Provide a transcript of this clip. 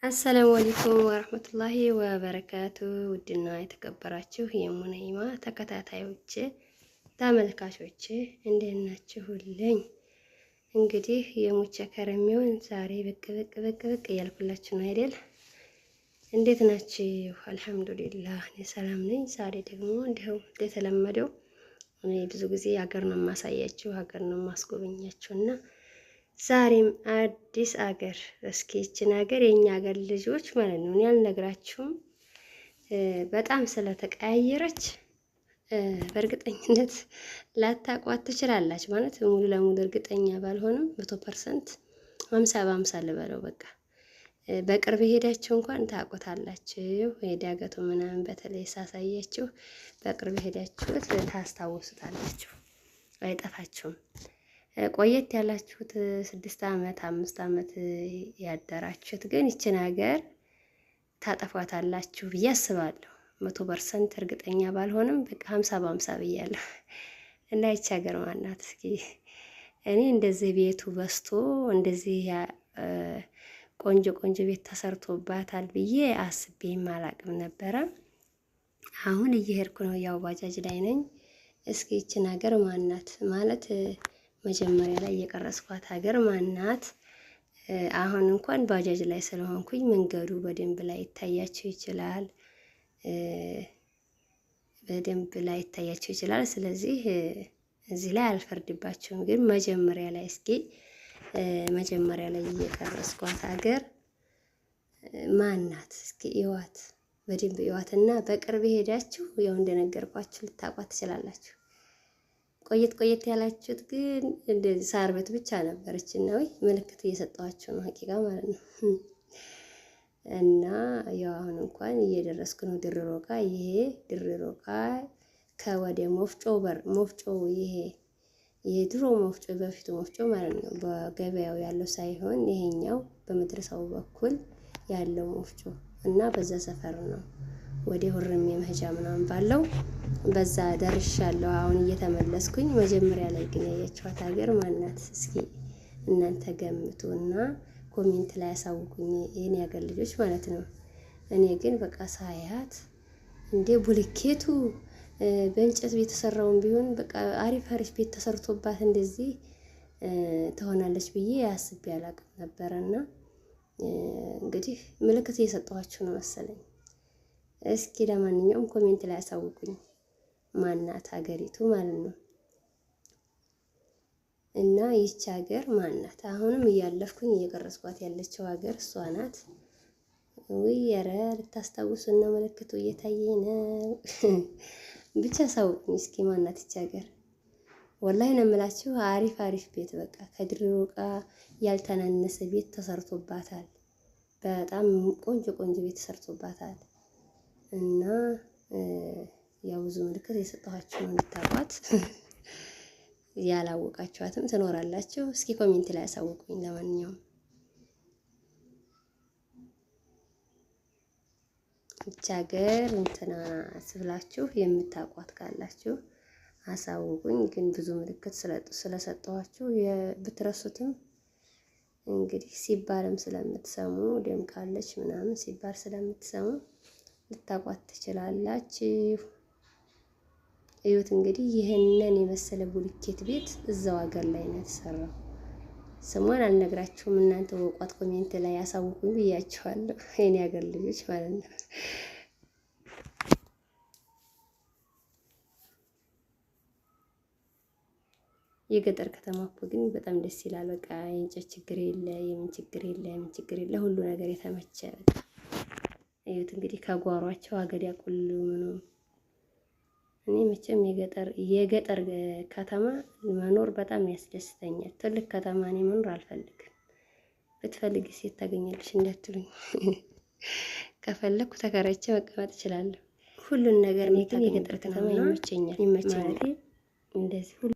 አሰላሙ አለይኩም ወራህመቱላሂ ወበረካቱ። ውድና የተከበራችሁ የሙነይማ ተከታታዮች ተመልካቾች እንዴት ናችሁልኝ? እንግዲህ የሙቸ ከረሚውን ዛሬ ብቅ እያልኩላችሁ ነው አይደል? እንዴት ናችሁ? አልሐምዱሊላህ እኔ ሰላም ነኝ። ዛሬ ደግሞ እንዲሁ እንደተለመደው እኔ ብዙ ጊዜ ሀገር ነው የማሳያችሁ፣ ሀገር ነው የማስጎበኛችሁና ዛሬም አዲስ አገር እስኪ እቺን ሀገር የኛ ሀገር ልጆች ማለት ነው እኔ አልነግራችሁም በጣም ስለተቀያየረች በእርግጠኝነት ላታቋት ትችላላችሁ። ማለት ሙሉ ለሙሉ እርግጠኛ ባልሆንም 100% 50 በ50 ልበለው በቃ በቅርብ ሄዳችሁ እንኳን ታቆታላችሁ። ዳገቱ ምናምን በተለይ ሳሳያችሁ በቅርብ ሄዳችሁት ታስታውሱታላችሁ፣ አይጠፋችሁም። ቆየት ያላችሁት 6 ዓመት 5 ዓመት ያደራችሁት ግን ይችን ሀገር ታጠፏታላችሁ ብዬ አስባለሁ። 100% እርግጠኛ ባልሆንም በቃ 50 በ50 ብያለሁ። እና ይች ሀገር ማናት እስኪ? እኔ እንደዚህ ቤቱ በስቶ እንደዚህ ቆንጆ ቤት ተሰርቶባታል ብዬ አስቤም አላቅም ነበረ። አሁን እየሄድኩ ነው፣ ያው ባጃጅ ላይ ነኝ። እስኪ ይችን ሀገር ማናት ማለት መጀመሪያ ላይ የቀረስኳት ሀገር ማናት? አሁን እንኳን ባጃጅ ላይ ስለሆንኩኝ መንገዱ በደንብ ላይ ይታያችሁ ይችላል፣ ስለዚህ እዚህ ላይ አልፈርድባችሁም። ግን መጀመሪያ ላይ እስኪ መጀመሪያ ላይ የቀረስኳት ሀገር ማናት? እስኪ እዩዋት፣ በደንብ እዩዋትና በቅርብ ሄዳችሁ ያው እንደነገርኳችሁ ልታቋት ትችላላችሁ። ቆየት ያላችሁት ግን እንደዚህ ሳር ቤት ብቻ ነበረች እና ወይ ምልክት እየሰጠኋችሁ ነው ሀቂቃ ማለት ነው። እና ያው አሁን እንኳን እየደረስኩ ነው ድርሮቃ። ይሄ ድርሮቃ ከወደ ሞፍጮ ይሄ የድሮ ሞፍጮ በፊቱ ሞፍጮ ማለት ነው፣ በገበያው ያለው ሳይሆን ይሄኛው በመድረሳው በኩል ያለው ሞፍጮ እና በዛ ሰፈር ነው ወደ ሁርም የመሄጃ ምናምን ባለው በዛ ደርሻለሁ። አሁን እየተመለስኩኝ መጀመሪያ ላይ ግን ያያችኋት ሀገር ማናት? እስኪ እናንተ ገምቱና ኮሜንት ላይ ያሳውቁኝ የኔ ሀገር ልጆች ማለት ነው። እኔ ግን በቃ ሳያት እንደ ቡልኬቱ በእንጨት ቤት ተሰራውን ቢሆን በቃ አሪፍ ቤት ተሰርቶባት እንደዚህ ትሆናለች ብዬ አስቤ አላቅም ነበረና እንግዲህ ምልክት እየሰጠኋችሁ ነው መሰለኝ። እስኪ ለማንኛውም ኮሜንት ላይ ያሳውቁኝ ማናት ሀገሪቱ ማለት ነው። እና ይች ሀገር ማናት? አሁንም እያለፍኩኝ እየቀረስኳት ያለችው ሀገር እሷ ናት። ወይ ኧረ ልታስታውሱ ነው፣ ምልክቱ እየታየኝ ነው። ብቻ አሳውቁኝ እስኪ ማናት ይች ሀገር? ወላሂ ነው የምላችሁ አሪፍ ቤት በቃ ከድሮቃ ያልተናነሰ ቤት ተሰርቶባታል። በጣም ቆንጆ ቤት ተሰርቶባታል። እና ያው ብዙ ምልክት የሰጠኋችሁ ነው እንድታቋት። ያላወቃችኋትም ትኖራላችሁ። እስኪ ኮሜንት ላይ ያሳውቁኝ። ለማንኛውም ይች ሀገር እንትና ስብላችሁ የምታቋት ካላችሁ አሳውቁኝ። ግን ብዙ ምልክት ስለሰጠኋችሁ ብትረሱትም እንግዲህ ሲባልም ስለምትሰሙ ደምቃለች ምናምን ሲባል ስለምትሰሙ ልታቋት ትችላላችሁ። እዩት እንግዲህ ይህንን የመሰለ ቡልኬት ቤት እዛው ሀገር ላይ ነው የተሰራው። ስሟን አልነግራችሁም፣ እናንተ ወቋት ኮሜንት ላይ ያሳውቁኝ ብያችኋለሁ የኔ ሀገር ልጆች ማለት ነው። የገጠር ከተማ እኮ ግን በጣም ደስ ይላል። በቃ የእንጨት ችግር የለ፣ የምን ችግር የለ፣ ሁሉ ነገር የተመቸ በቃ እዩት እንግዲህ ከጓሯቸው አገዳ ቁሉ ምኑ። እኔ መቼም የገጠር ከተማ መኖር በጣም ያስደስተኛል። ትልቅ ከተማ እኔ መኖር አልፈልግም። ብትፈልጊ ሴት ታገኛለሽ እንዳትሉኝ፣ ከፈለኩ ተከራይቼ መቀመጥ እችላለሁ። ሁሉን ነገር እኔ ግን የገጠር ከተማ ይመቸኛል እንደዚህ